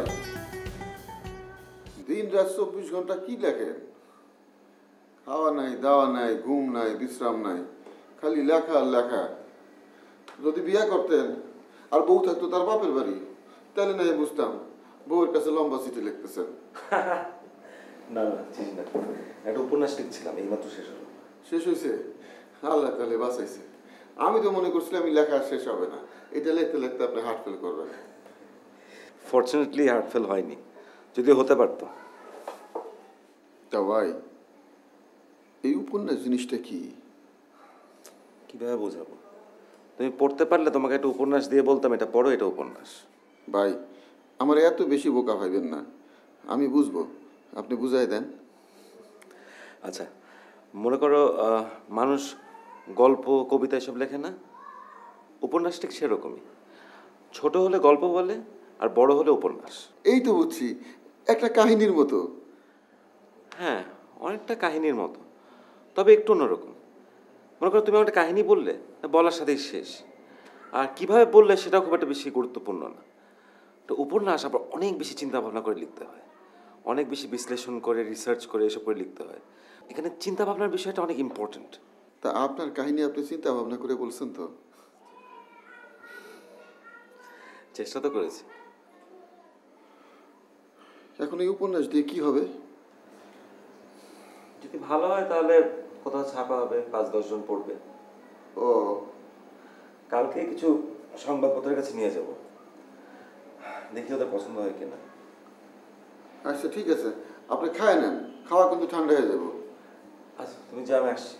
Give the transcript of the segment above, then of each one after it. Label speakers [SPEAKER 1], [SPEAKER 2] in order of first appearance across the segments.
[SPEAKER 1] ভাই, দিন রাত 24 ঘন্টা কি লেখেন? খাওয়া নাই, দাওয়া নাই, ঘুম নাই, বিশ্রাম নাই, খালি লেখা আর লেখা। যদি বিয়ে করতেন আর বউ থাকতো তার বাপের বাড়ি, তাহলে নাই বুঝতাম বউয়ের কাছে লম্বা চিঠি লিখতেছেন।
[SPEAKER 2] না না, চিঠি না, একটা উপন্যাস লিখছিলাম, এইমাত্র শেষ হলো।
[SPEAKER 1] শেষ হয়েছে? আল্লাহ তাহলে বাঁচাইছে। আমি তো মনে করছিলাম এই লেখা শেষ হবে না, এটা লিখতে লিখতে আপনি হার্ট ফেল করবেন।
[SPEAKER 2] ফর্চুনেটলি হার্ট ফেল হয়নি, যদিও হতে পারতো।
[SPEAKER 1] তা ভাই, এই উপন্যাস জিনিসটা কি?
[SPEAKER 2] কিভাবে বোঝাবো? তুমি পড়তে পারলে তোমাকে একটা উপন্যাস দিয়ে বলতাম এটা পড়ো, এটা উপন্যাস।
[SPEAKER 1] ভাই, আমার এত বেশি বোকা ভাইবেন না, আমি বুঝবো, আপনি বুঝাই দেন।
[SPEAKER 2] আচ্ছা, মনে করো মানুষ গল্প কবিতা এসব লেখে না, উপন্যাস ঠিক সেরকমই। ছোট হলে গল্প বলে আর বড় হলে উপন্যাস।
[SPEAKER 1] এই তো বুঝছি, একটা কাহিনীর মতো।
[SPEAKER 2] হ্যাঁ, অনেকটা কাহিনীর মতো, তবে একটু অন্যরকম। মনে করো তুমি একটা কাহিনী বললে, বলার সাথেই শেষ, আর কিভাবে বললে সেটাও খুব একটা বেশি গুরুত্বপূর্ণ না। তো উপন্যাস আবার অনেক বেশি চিন্তা ভাবনা করে লিখতে হয়, অনেক বেশি বিশ্লেষণ করে রিসার্চ করে এসব করে লিখতে হয়। এখানে চিন্তা ভাবনার বিষয়টা অনেক ইম্পর্টেন্ট।
[SPEAKER 1] তা আপনার কাহিনী আপনি চিন্তা ভাবনা করে বলছেন তো?
[SPEAKER 2] চেষ্টা তো করেছি।
[SPEAKER 1] এখন এই উপন্যাস দিয়ে কি হবে?
[SPEAKER 2] যদি ভালো হয় তাহলে কোথাও ছাপা হবে, 5-10 জন পড়বে।
[SPEAKER 1] ও,
[SPEAKER 2] কালকে কিছু সংবাদপত্রের কাছে নিয়ে যাব, দেখি ওদের পছন্দ হয় কিনা।
[SPEAKER 1] আচ্ছা ঠিক আছে, আপনি খায় নেন, খাওয়া কিন্তু ঠান্ডা হয়ে যাব।
[SPEAKER 2] আচ্ছা তুমি যা, আমি আসছি।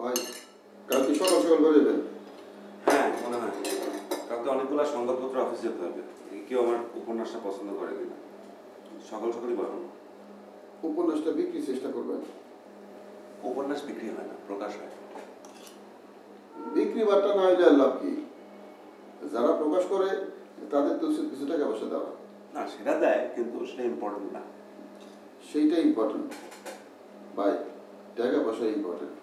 [SPEAKER 1] ভাই, কালকে সকাল সকাল বেরোবেন?
[SPEAKER 2] হ্যাঁ মনে হয়, কালকে অনেকগুলো সংবাদপত্র অফিস যেতে হবে, কেউ আমার উপন্যাসটা পছন্দ করে কিনা। সকাল সকালই বাড়ানো।
[SPEAKER 1] উপন্যাসটা বিক্রির চেষ্টা করবেন।
[SPEAKER 2] উপন্যাস বিক্রি হয় না, প্রকাশ হয়।
[SPEAKER 1] বিক্রি বার্তা না হইলে আর লাভ কি? যারা প্রকাশ করে তাদের তো উচিত কিছু টাকা পয়সা দেওয়া।
[SPEAKER 2] না সেটা দেয়, কিন্তু সেটা ইম্পর্টেন্ট না।
[SPEAKER 1] সেইটাই ইম্পর্টেন্ট ভাই, টাকা পয়সা ইম্পর্টেন্ট।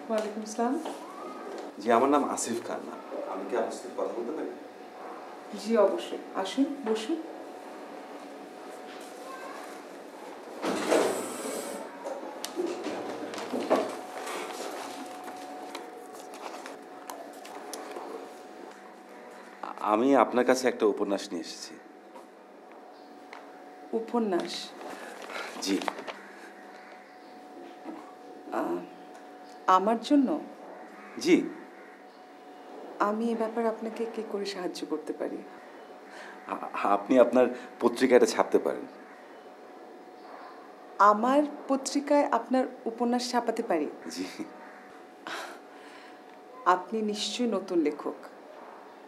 [SPEAKER 3] ওয়ালাইকুম আসসালাম।
[SPEAKER 2] জি, আমার নাম আসিফ খান। আমি কি আপনার সাথে কথা বলতে পারি?
[SPEAKER 3] জি অবশ্যই, আসুন বসুন।
[SPEAKER 2] আমি আপনার কাছে একটা উপন্যাস নিয়ে এসেছি।
[SPEAKER 3] উপন্যাস?
[SPEAKER 2] জি।
[SPEAKER 3] আমার জন্য?
[SPEAKER 2] জি।
[SPEAKER 3] আমি এ ব্যাপারে আপনাকে কি করে সাহায্য করতে পারি?
[SPEAKER 2] আপনি আপনার পত্রিকাটা ছাপতে পারেন।
[SPEAKER 3] আমার পত্রিকায় আপনার উপন্যাস ছাপাতে পারি?
[SPEAKER 2] জি।
[SPEAKER 3] আপনি নিশ্চয়ই নতুন লেখক,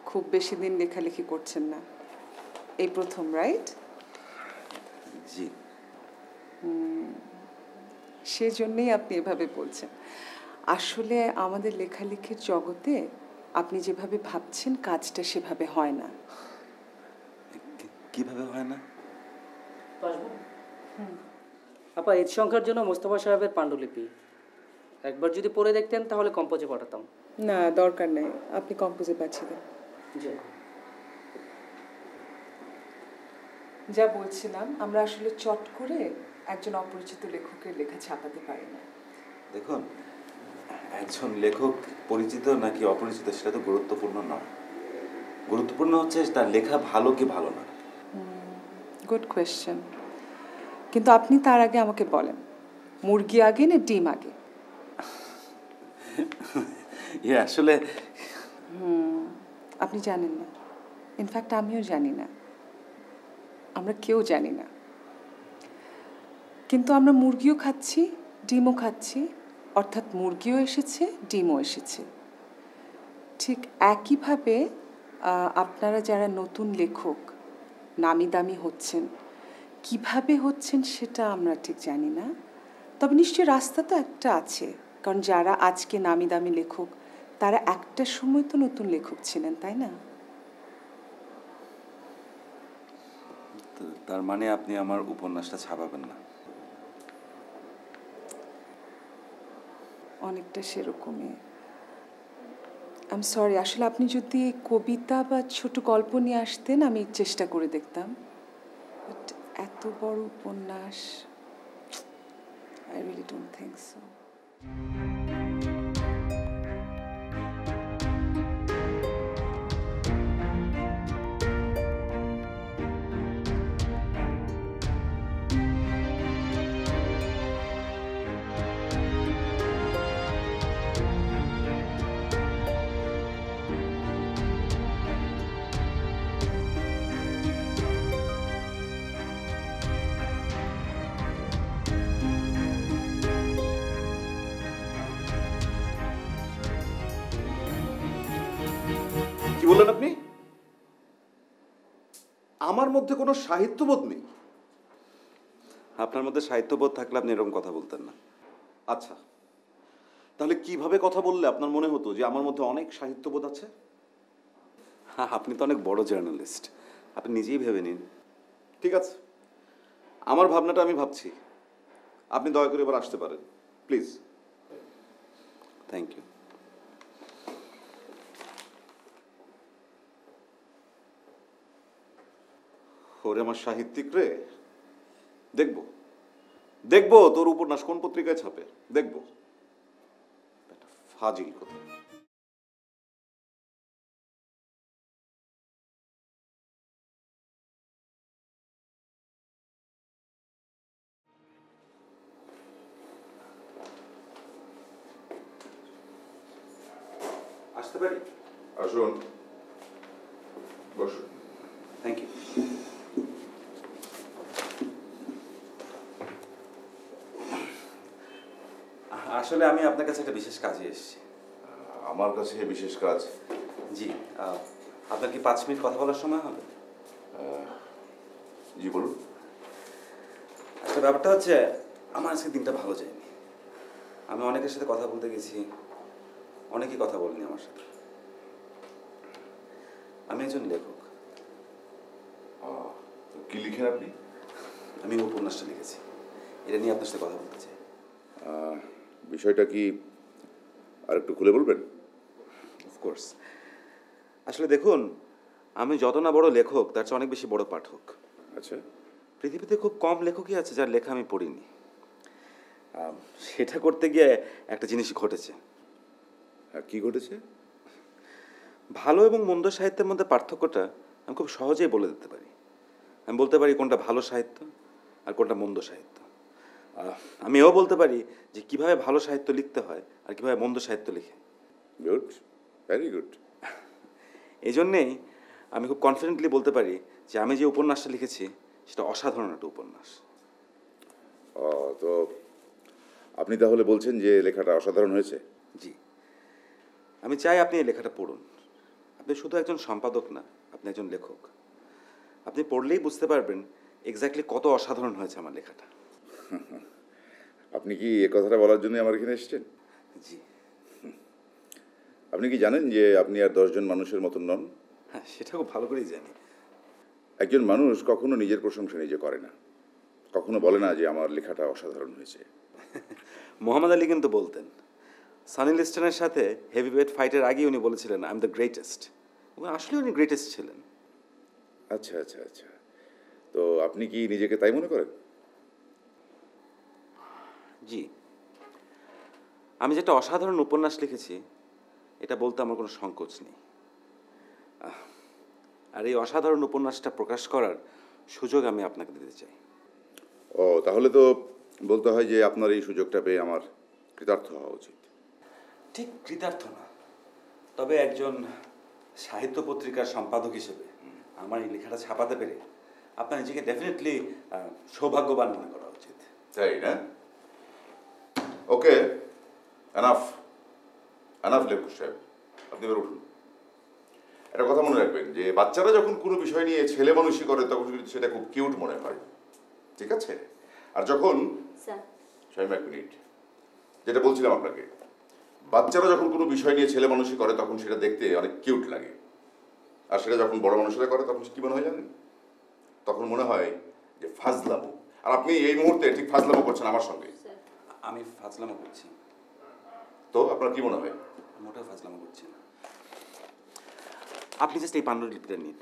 [SPEAKER 3] খুব বেশি দিন লেখালেখি করছেন না, এই প্রথম, রাইট?
[SPEAKER 2] জি।
[SPEAKER 3] সেজন্যই আপনি এভাবে বলছেন। আসলে আমাদের লেখালেখির জগতে আপনি যেভাবে ভাবছেন কাজটা সেভাবে হয় না।
[SPEAKER 2] কিভাবে হয় না?
[SPEAKER 4] আপা, ঈদ সংখ্যার জন্য মোস্তফা সাহেবের পাণ্ডুলিপি একবার যদি পড়ে দেখতেন তাহলে কম্পোজে পাঠাতাম।
[SPEAKER 3] না, দরকার নেই, আপনি কম্পোজে পাঠিয়ে দেন।
[SPEAKER 4] জি।
[SPEAKER 3] যা বলছিলাম, আমরা আসলে চট করে একজন অপরিচিত লেখকের লেখা ছাপাতে পারি না।
[SPEAKER 2] দেখুন, একজন লেখক পরিচিত নাকি অপরিচিত সেটা তো গুরুত্বপূর্ণ নয়। গুরুত্বপূর্ণ হচ্ছে তার লেখা ভালো কি ভালো না।
[SPEAKER 3] Good question. কিন্তু আপনি তার আগে আমাকে বলেন, মুরগি আগে না ডিম আগে?
[SPEAKER 2] আসলে
[SPEAKER 3] আপনি জানেন না, ইনফ্যাক্ট আমিও জানি না, আমরা কেউ জানি না। কিন্তু আমরা মুরগিও খাচ্ছি, ডিমও খাচ্ছি, অর্থাৎ মুরগিও এসেছে, ডিমও এসেছে। ঠিক একইভাবে আপনারা যারা নতুন লেখক নামি দামি হচ্ছেন, কিভাবে হচ্ছেন সেটা আমরা ঠিক জানি না, তবে নিশ্চয়ই রাস্তা তো একটা আছে। কারণ যারা আজকে নামি দামি লেখক তারা একটা সময় তো নতুন লেখক ছিলেন, তাই না?
[SPEAKER 2] তার মানে আপনি আমার উপন্যাসটা ছাপাবেন না?
[SPEAKER 3] অনেকটা সেরকমই। আই এম সরি, আসলে আপনি যদি কবিতা বা ছোট গল্প নিয়ে আসতেন আমি চেষ্টা করে দেখতাম, বাট এত বড় উপন্যাস I really don't think so.
[SPEAKER 5] কি বললেন আপনি? আমার মধ্যে কোনো সাহিত্যবোধ নেই?
[SPEAKER 2] আপনার মধ্যে সাহিত্যবোধ থাকলে আপনি এরকম কথা বলতেন না।
[SPEAKER 5] আচ্ছা, তাহলে কিভাবে কথা বললে আপনার মনে হতো যে আমার মধ্যে অনেক সাহিত্যবোধ আছে?
[SPEAKER 2] আপনি তো অনেক বড় জার্নালিস্ট, আপনি নিজেই ভেবে নিন।
[SPEAKER 5] ঠিক আছে, আমার ভাবনাটা আমি ভাবছি। আপনি দয়া করে এবার আসতে পারেন, প্লিজ।
[SPEAKER 2] Thank you.
[SPEAKER 5] ওরে আমার সাহিত্যিক রে, দেখবো দেখবো তোর উপন্যাস কোন পত্রিকায় ছাপে, দেখবো। একটা ফাজিল কথা।
[SPEAKER 2] আসতে পারি?
[SPEAKER 1] আসুন, বসুন।
[SPEAKER 2] Thank you. আসলে আমি আপনার কাছে একটা বিশেষ কাজে এসেছি।
[SPEAKER 1] আমার কাছে বিশেষ কাজ?
[SPEAKER 2] জি, আপনার কি 5 মিনিট কথা বলার সময় হবে?
[SPEAKER 1] জি বলুন।
[SPEAKER 2] আচ্ছা, ব্যাপারটা হচ্ছে আমার আজকে দিনটা ভালো যায়নি। আমি অনেকের সাথে কথা বলতে গেছি, অনেকেই কথা বলেনি আমার সাথে। আমি একজন লেখক।
[SPEAKER 1] কি লিখেন আপনি?
[SPEAKER 2] আমি উপন্যাসটা লিখেছি, এটা নিয়ে আপনার সাথে কথা বলতে চাই।
[SPEAKER 1] বিষয়টা কি আর একটু খুলে বলবেন?
[SPEAKER 2] অফকোর্স। আসলে দেখুন, আমি যত না বড় লেখক তার চেয়ে অনেক বেশি বড় পাঠক।
[SPEAKER 1] আচ্ছা।
[SPEAKER 2] পৃথিবীতে খুব কম লেখকই আছে যার লেখা আমি পড়িনি। সেটা করতে গিয়ে একটা জিনিস ঘটেছে।
[SPEAKER 1] হ্যাঁ, কি ঘটেছে?
[SPEAKER 2] ভালো এবং মন্দ সাহিত্যের মধ্যে পার্থক্যটা আমি খুব সহজেই বলে দিতে পারি। আমি বলতে পারি কোনটা ভালো সাহিত্য আর কোনটা মন্দ সাহিত্য। আমি এও বলতে পারি যে কিভাবে ভালো সাহিত্য লিখতে হয় আর কিভাবে মন্দ সাহিত্য লিখে।
[SPEAKER 1] Good, very good.
[SPEAKER 2] এই জন্যেই আমি খুব কনফিডেন্টলি বলতে পারি যে আমি যে উপন্যাসটা লিখেছি সেটা অসাধারণ একটা উপন্যাস।
[SPEAKER 1] তো আপনি তাহলে বলছেন যে লেখাটা অসাধারণ হয়েছে?
[SPEAKER 2] জি, আমি চাই আপনি এই লেখাটা পড়ুন। আপনি শুধু একজন সম্পাদক না, আপনি একজন লেখক। আপনি পড়লেই বুঝতে পারবেন এক্স্যাক্টলি কত অসাধারণ হয়েছে আমার লেখাটা।
[SPEAKER 1] আপনি কি এ কথাটা বলার জন্য আমার এখানে এসেছেন?
[SPEAKER 2] জি।
[SPEAKER 1] আপনি কি জানেন যে আপনি আর 10 জন মানুষের মতন নন?
[SPEAKER 2] হ্যাঁ, সেটা খুব ভালো করেই জানি।
[SPEAKER 1] একজন মানুষ কখনো নিজের প্রশংসা নিজে করে না, কখনো বলে না যে আমার লেখাটা অসাধারণ হয়েছে।
[SPEAKER 2] মোহাম্মদ আলী কিন্তু বলতেন। সানি লিস্টনের সাথে হেভিওয়েট ফাইটের আগেই উনি বলেছিলেন আই এম দ্য গ্রেটেস্ট। আসলে উনি গ্রেটেস্ট ছিলেন।
[SPEAKER 1] আচ্ছা আচ্ছা আচ্ছা, তো আপনি কি নিজেকে তাই মনে করেন?
[SPEAKER 2] জি, আমি যেটা অসাধারণ উপন্যাস লিখেছি এটা বলতে আমার কোনো সংকোচ নেই। আর এই অসাধারণ উপন্যাসটা প্রকাশ করার সুযোগ আমি আপনাকে দিতে চাই।
[SPEAKER 6] ও তাহলে তো বলতে হয় যে আপনার এই সুযোগটা পেয়ে আমার কৃতার্থ হওয়া উচিত।
[SPEAKER 2] ঠিক কৃতার্থ না, তবে একজন সাহিত্য পত্রিকার সম্পাদক হিসেবে আমার এই লেখাটা ছাপাতে পেরে আপনার নিজেকে ডেফিনেটলি সৌভাগ্যবান মনে করা উচিত।
[SPEAKER 6] তাই না? ওকে, এনাফ এনাফ লেখক সাহেব, আপনি এবার উঠুন। একটা কথা মনে রাখবেন যে বাচ্চারা যখন কোনো বিষয় নিয়ে ছেলে মানুষই করে তখন কিন্তু সেটা খুব কিউট মনে হয়, ঠিক আছে? আর যখন শাইমা এক মিনিট, যেটা বলছিলাম আপনাকে, বাচ্চারা যখন কোনো বিষয় নিয়ে ছেলে মানুষই করে তখন সেটা দেখতে অনেক কিউট লাগে। আর সেটা যখন বড় মানুষেরা করে তখন কি মনে হয় জানেন? তখন মনে হয় যে ফাজলামো। আর আপনি এই মুহূর্তে ঠিক ফাজলামো করছেন আমার সঙ্গে।
[SPEAKER 2] আমি ফাজলামো করছি?
[SPEAKER 6] তো আপনার কি মনে হয়?
[SPEAKER 2] মোটেও ফাজলামো করছি না। আপনি জাস্ট এই পাণ্ডুলিপিটা নিন,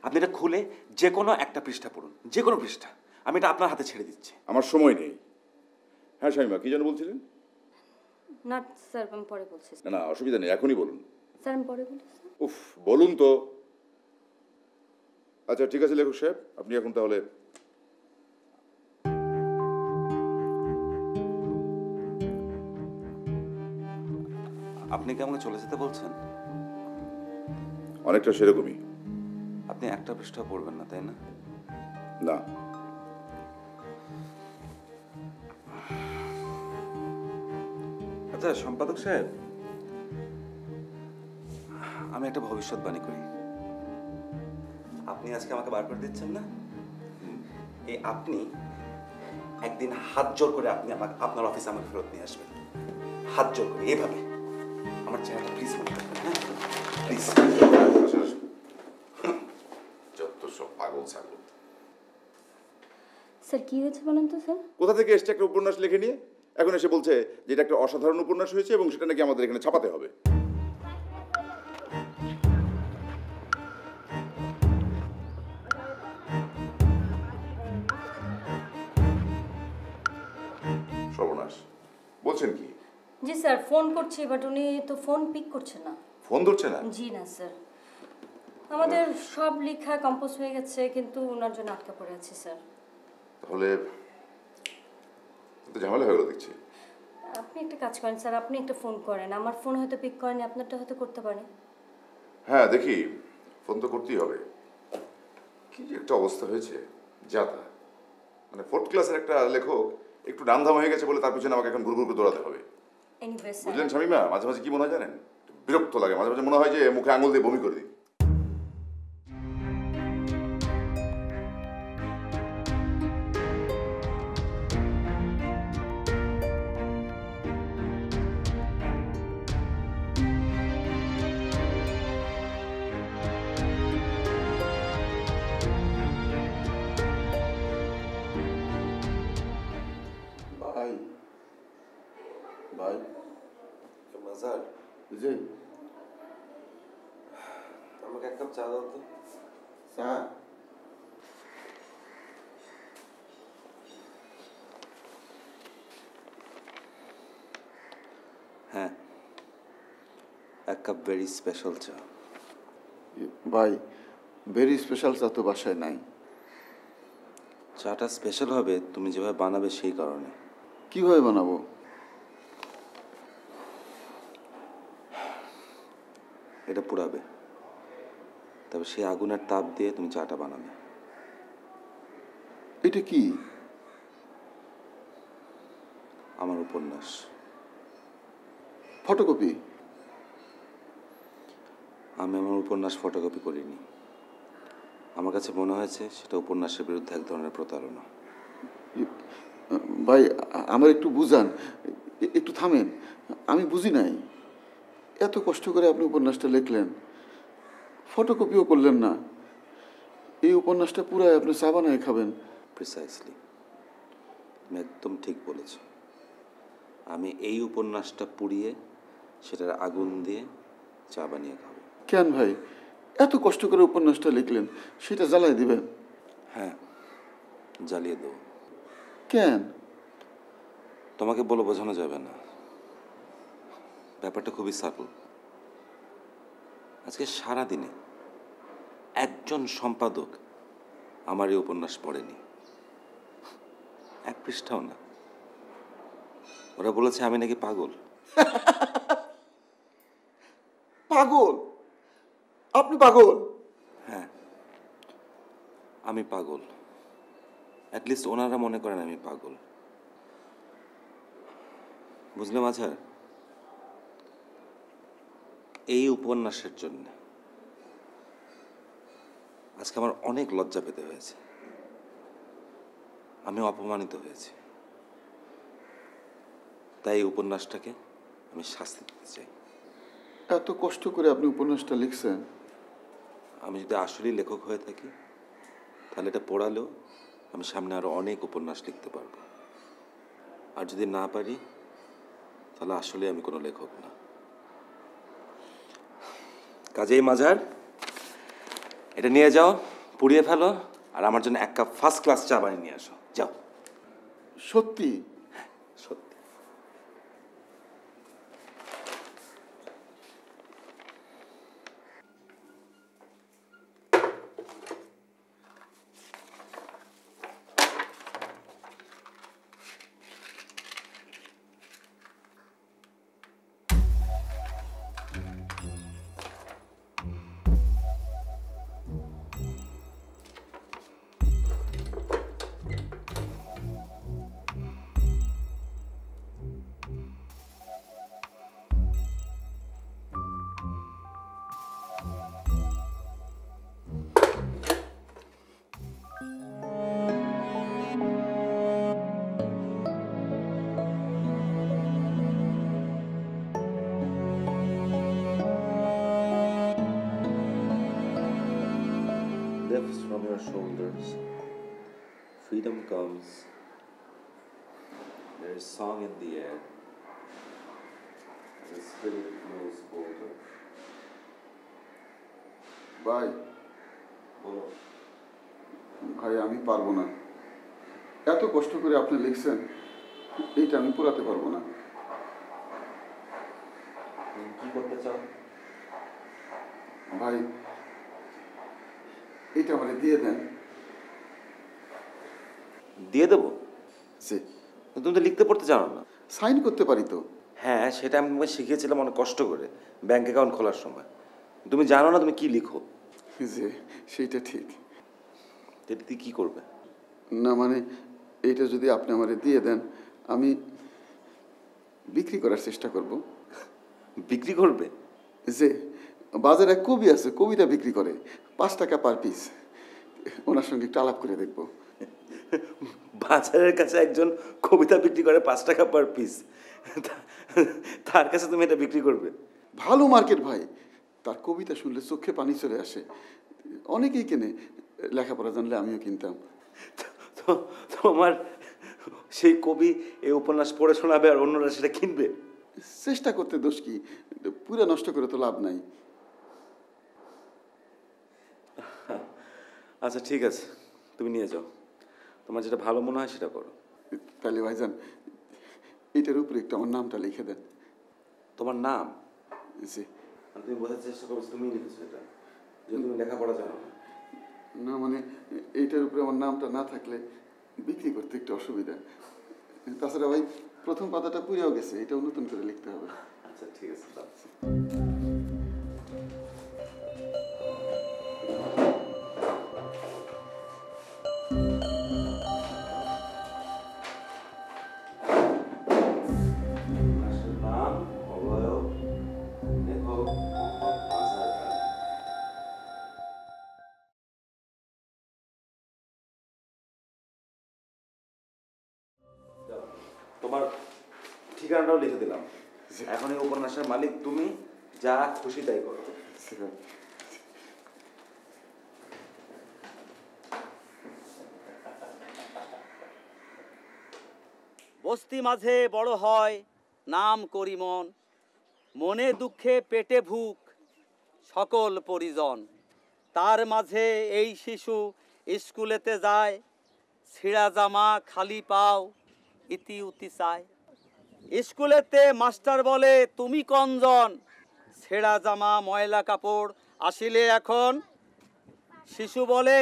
[SPEAKER 2] আপনি এটা খুলে যে কোনো একটা পৃষ্ঠা পড়ুন, যে কোনো পৃষ্ঠা। আমি এটা আপনার হাতে ছেড়ে দিচ্ছি।
[SPEAKER 6] আমার সময় নেই। হ্যাঁ শাইমা, কি যেন বলছিলেন?
[SPEAKER 7] না স্যার, আমি পরে বলছি।
[SPEAKER 6] না না, অসুবিধা নেই, এখনই বলুন।
[SPEAKER 7] স্যার আমি পরে বলছি।
[SPEAKER 6] উফ, বলুন তো। আচ্ছা ঠিক আছে লেখক সাহেব, আপনি এখন তাহলে
[SPEAKER 2] আপনি কি আমাকে চলে যেতে বলছেন?
[SPEAKER 6] অনেকটা সেরকমই।
[SPEAKER 2] আপনি একটা পৃষ্ঠা পড়বেন না, তাই না?
[SPEAKER 6] না।
[SPEAKER 2] আচ্ছা সম্পাদক সাহেব, আমি একটা ভবিষ্যৎবাণী করি। আপনি আজকে আমাকে বার করে দিচ্ছেন না? এই আপনি একদিন হাত জোর করে আপনি আমাকে আপনার অফিসে আমাকে ফেরত নিয়ে আসবেন, হাত জোর করে এভাবে। আমার চেহারাটা প্লিজ মনে রাখবেন, হ্যাঁ প্লিজ।
[SPEAKER 6] যত সব পাগল ছাগল।
[SPEAKER 7] স্যার কি হয়েছে বলেন তো স্যার?
[SPEAKER 6] কোথা থেকে এসছে একটা উপন্যাস লিখে নিয়ে এখন এসে বলছে যে এটা একটা অসাধারণ উপন্যাস হয়েছে এবং সেটা নাকি আমাদের এখানে ছাপাতে হবে। সর্বনাশ, বলছেন কি?
[SPEAKER 7] জি স্যার, ফোন করছি বাট উনি তো ফোন পিক করছেন না।
[SPEAKER 6] ফোন ধরছে না?
[SPEAKER 7] জি না স্যার, আমাদের সব লেখা কম্পোজ হয়ে গেছে কিন্তু ওনার জন্য আটকা পড়ে আছি স্যার।
[SPEAKER 6] তাহলে তো ঝামেলা হয়ে গেল দেখছি।
[SPEAKER 7] আপনি একটা কাজ করেন স্যার, আপনি একটা ফোন করেন, আমার ফোন হয়তো পিক করেনি, আপনারটা হয়তো করতে পারে।
[SPEAKER 6] হ্যাঁ দেখি, ফোন তো করতেই হবে। কি যে একটা অবস্থা হয়েছে, যা তা। মানে 4th ক্লাসের একটা লেখক একটু নামধাম হয়ে গেছে বলে তার পিছনে আমাকে এখন ঘুর ঘুর করে দৌড়াতে হবে।
[SPEAKER 7] এনিওয়ে স্যার,
[SPEAKER 6] বুঝলেন শামিমা, মাঝে মাঝে কি মনে হয় জানেন? বিরক্ত লাগে, মাঝে মাঝে মনে হয় যে মুখে আঙুল দিয়ে বমি করে দিই।
[SPEAKER 1] ভাই ভাই
[SPEAKER 2] মাজার,
[SPEAKER 1] জি,
[SPEAKER 2] আমাকে এক কাপ চা দাও তো।
[SPEAKER 1] চা?
[SPEAKER 2] হ্যাঁ, এক কাপ ভেরি স্পেশাল চা।
[SPEAKER 1] ভাই, ভেরি স্পেশাল চা তো বাসায় নাই।
[SPEAKER 2] চাটা স্পেশাল হবে তুমি যেভাবে বানাবে সেই কারণে।
[SPEAKER 1] কিভাবে বানাবো?
[SPEAKER 2] এটা পুড়াবে, তবে সেই আগুনের তাপ দিয়ে তুমি চাটা বানাবে।
[SPEAKER 1] এটা কি?
[SPEAKER 2] আমার উপন্যাস।
[SPEAKER 1] ফটোকপি?
[SPEAKER 2] আমি আমার উপন্যাস ফটোকপি করিনি। আমার কাছে মনে হয়েছে সেটা উপন্যাসের বিরুদ্ধে এক ধরনের প্রতারণা।
[SPEAKER 1] ভাই আমার একটু বুঝান, একটু থামেন, আমি বুঝি নাই। এত কষ্ট করে আপনি উপন্যাসটা লিখলেন, ফটোকপিও করলেন না, এই উপন্যাসটা পুরাই আপনি চা বানায় খাবেন।
[SPEAKER 2] প্রিসাইসলি, তুমি একদম ঠিক বলেছ। আমি এই উপন্যাসটা পুড়িয়ে সেটার আগুন দিয়ে চা বানিয়ে খাবো।
[SPEAKER 1] কেন ভাই, এত কষ্ট করে উপন্যাসটা লিখলেন, সেটা জ্বালাই দিবেন?
[SPEAKER 2] হ্যাঁ, জ্বালিয়ে দেবো।
[SPEAKER 1] কেন?
[SPEAKER 2] তোমাকে বলে বোঝানো যাবে না। ব্যাপারটা খুবই সাটল। আজকে সারা দিনে একজন সম্পাদক আমার এই উপন্যাস পড়েনি, এক পৃষ্ঠাও না। ওরা বলেছে আমি নাকি পাগল।
[SPEAKER 1] পাগল? আপনি পাগল?
[SPEAKER 2] হ্যাঁ, আমি পাগল। অ্যাটলিস্ট ওনারা মনে করেন আমি পাগল। বুঝলে মাঝার, এই উপন্যাসের জন্য আজকে আমার অনেক লজ্জা পেতে হয়েছে, আমি অপমানিত হয়েছি। তাই এই উপন্যাসটাকে আমি শাস্তি দিতে চাই।
[SPEAKER 1] এত কষ্ট করে আপনি উপন্যাসটা লিখছেন,
[SPEAKER 2] আমি যদি আসলেই লেখক হয়ে থাকি তাহলে এটা পড়ালেও আমি সামনে আরো অনেক উপন্যাস লিখতে পারবো। আর যদি না পারি তাহলে আসলে আমি কোনো লেখক না। কাজেই মাঝার, এটা নিয়ে যাও, পুড়িয়ে ফেলো, আর আমার জন্য 1 কাপ ফার্স্ট ক্লাস চা বানিয়ে নিয়ে আসো। যাও।
[SPEAKER 1] সত্যি?
[SPEAKER 2] সত্যি। Lifts from your shoulders, freedom comes, there is song in the air, the spirit grows bolder.
[SPEAKER 1] ভাই,
[SPEAKER 2] বলো।
[SPEAKER 1] ভাই আমি পারবো না। এত কষ্ট করে আপনি লিখছেন, এইটা আমি পড়াতে পারবো না।
[SPEAKER 2] তুমি কি করতে চাও?
[SPEAKER 1] ভাই, এটা আমাকে দিয়ে দেন।
[SPEAKER 2] দিয়ে দেবো?
[SPEAKER 1] জি।
[SPEAKER 2] তুমি তো লিখতে পড়তে জানো না।
[SPEAKER 1] সাইন করতে পারি তো।
[SPEAKER 2] হ্যাঁ, সেটা আমি তোমাকে শিখিয়েছিলাম অনেক কষ্ট করে ব্যাংক অ্যাকাউন্ট খোলার সময়। তুমি জানো না তুমি কি লিখো।
[SPEAKER 1] জি, সেইটা ঠিক।
[SPEAKER 2] এটা তুই কি করবে?
[SPEAKER 1] না মানে, এইটা যদি আপনি আমাকে দিয়ে দেন, আমি বিক্রি করার চেষ্টা করব।
[SPEAKER 2] বিক্রি করবে?
[SPEAKER 1] যে বাজারে এক কবি আছে, কবিতা বিক্রি করে 5 টাকা পার পিস। ওনার সঙ্গে একটু আলাপ করে দেখব।
[SPEAKER 2] বাজারের কাছে একজন কবিতা বিক্রি করে 5 টাকা পার পিস, তার কাছে তুমি এটা বিক্রি করবে?
[SPEAKER 1] ভালো মার্কেট ভাই, তার কবিতা শুনলে চোখে পানি চলে আসে। অনেকেই কেনে, লেখাপড়া জানলে আমিও কিনতাম।
[SPEAKER 2] তো তোমার সেই কবি এই উপন্যাস পড়ে শোনাবে আর অন্যরা সেটা কিনবে?
[SPEAKER 1] চেষ্টা করতে দোষ কি, পুরো নষ্ট করে তো লাভ নাই।
[SPEAKER 2] আচ্ছা ঠিক আছে, তুমি নিয়ে যাও, তোমার যেটা ভালো মনে হয় সেটা করো।
[SPEAKER 1] তাহলে ভাইজান, এটার উপরে একটু আমার নামটা লিখে দেন।
[SPEAKER 2] তোমার নাম?
[SPEAKER 1] জি।
[SPEAKER 2] তুমি বোঝার চেষ্টা করছো তুমি লিখেছো এটা, যে তুমি লেখাপড়া জানো না।
[SPEAKER 1] না মানে, এইটার উপরে আমার নামটা না থাকলে বিক্রি করতে একটু অসুবিধা। তাছাড়া ভাই, প্রথম পাতাটা পুড়েও গেছে, এটাও নতুন করে লিখতে হবে।
[SPEAKER 2] আচ্ছা ঠিক আছে, যাচ্ছি। নাম, অবয়ব, লেখক মোহাম্মদ আজহার আলী। তোমার ঠিকানাটাও লিখে দিলাম। এখন এই উপন্যাসের মালিক তুমি, যা খুশি তাই করো।
[SPEAKER 8] বস্তি মাঝে বড় হয় নাম করিমন, মনে দুঃখে পেটে ভুক সকল পরিজন। তার মাঝে এই শিশু স্কুলেতে যায়, ছিঁড়া জামা খালি পাও ইতি উতি চায়। স্কুলেতে মাস্টার বলে তুমি কনজন, ছেঁড়া জামা ময়লা কাপড় আসিলে এখন শিশু বলে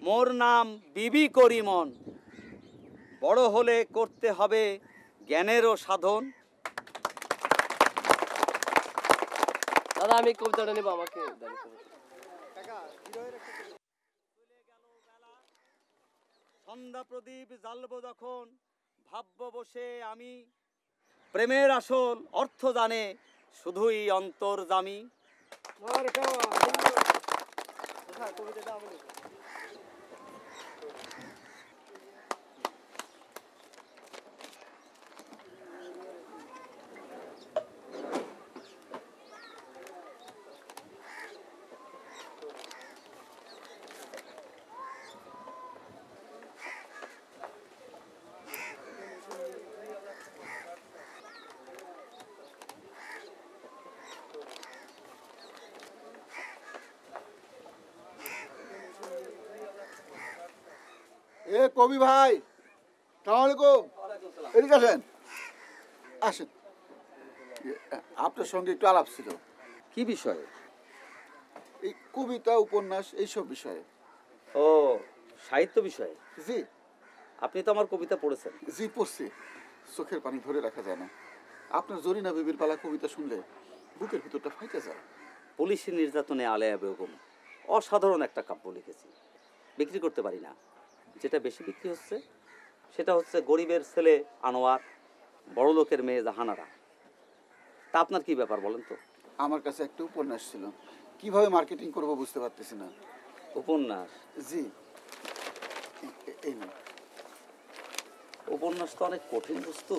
[SPEAKER 8] মোর নাম বিবি করিমন। বড় হলে করতে হবে জ্ঞানেরও সাধন।
[SPEAKER 4] দাদা আমি কবিতাটা নেব, আমাকে
[SPEAKER 8] সন্ধ্যা প্রদীপ জ্বালবো যখন ভাবব বসে আমি, প্রেমের আসল অর্থ জানে শুধুই অন্তর্যামী।
[SPEAKER 9] এ কবি ভাই, সালাম আলাইকুম। এদিকে আসেন, আসেন। আপনার সঙ্গে একটু আলাপ ছিল।
[SPEAKER 8] কি বিষয়ে?
[SPEAKER 9] এই কবিতা উপন্যাস এইসব বিষয়ে।
[SPEAKER 8] ও, সাহিত্য বিষয়ে।
[SPEAKER 9] জি
[SPEAKER 8] আপনি তো আমার কবিতা পড়েছেন।
[SPEAKER 9] জি পড়ছি, চোখের পানি ধরে রাখা যায় না। আপনার জরিনা বিবির পালা কবিতা শুনলে বুকের ভিতরটা ফাইটে যায়।
[SPEAKER 8] পুলিশি নির্যাতনে আলেয়া বেগম অসাধারণ একটা কাব্য লিখেছি, বিক্রি করতে পারি না। যেটা বেশি বিক্রি হচ্ছে সেটা হচ্ছে গরিবের ছেলে আনোয়ার, বড়লোকের মেয়ে জাহানারা। তা আপনার কি ব্যাপার বলেন তো?
[SPEAKER 9] আমার কাছে একটা উপন্যাস ছিল, কিভাবে মার্কেটিং করব বুঝতে পারতেছি না।
[SPEAKER 8] উপন্যাস?
[SPEAKER 9] জি এই না,
[SPEAKER 8] উপন্যাস তো অনেক কঠিন বস্তু,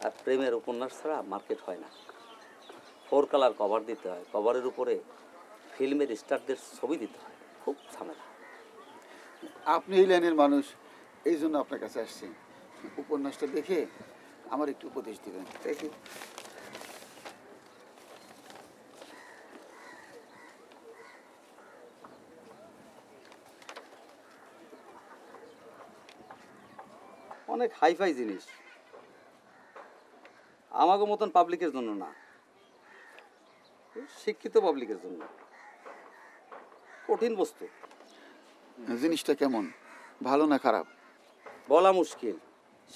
[SPEAKER 8] আর প্রেমের উপন্যাস ছাড়া মার্কেট হয় না। 4 কালার কভার দিতে হয়, কভারের উপরে ফিল্মের স্টারদের ছবি দিতে হয়, খুব ঝামেলা।
[SPEAKER 9] আপনি এই লাইনের মানুষ, এই জন্য আপনার কাছে আসছি। উপন্যাসটা দেখে আমার একটু উপদেশ দিবেন।
[SPEAKER 8] দেখি। অনেক হাইফাই জিনিস, আমাকে মতন পাবলিকের জন্য না, শিক্ষিত পাবলিকের জন্য কঠিন বস্তু।
[SPEAKER 9] জিনিসটা কেমন, ভালো না খারাপ?
[SPEAKER 8] বলা মুশকিল।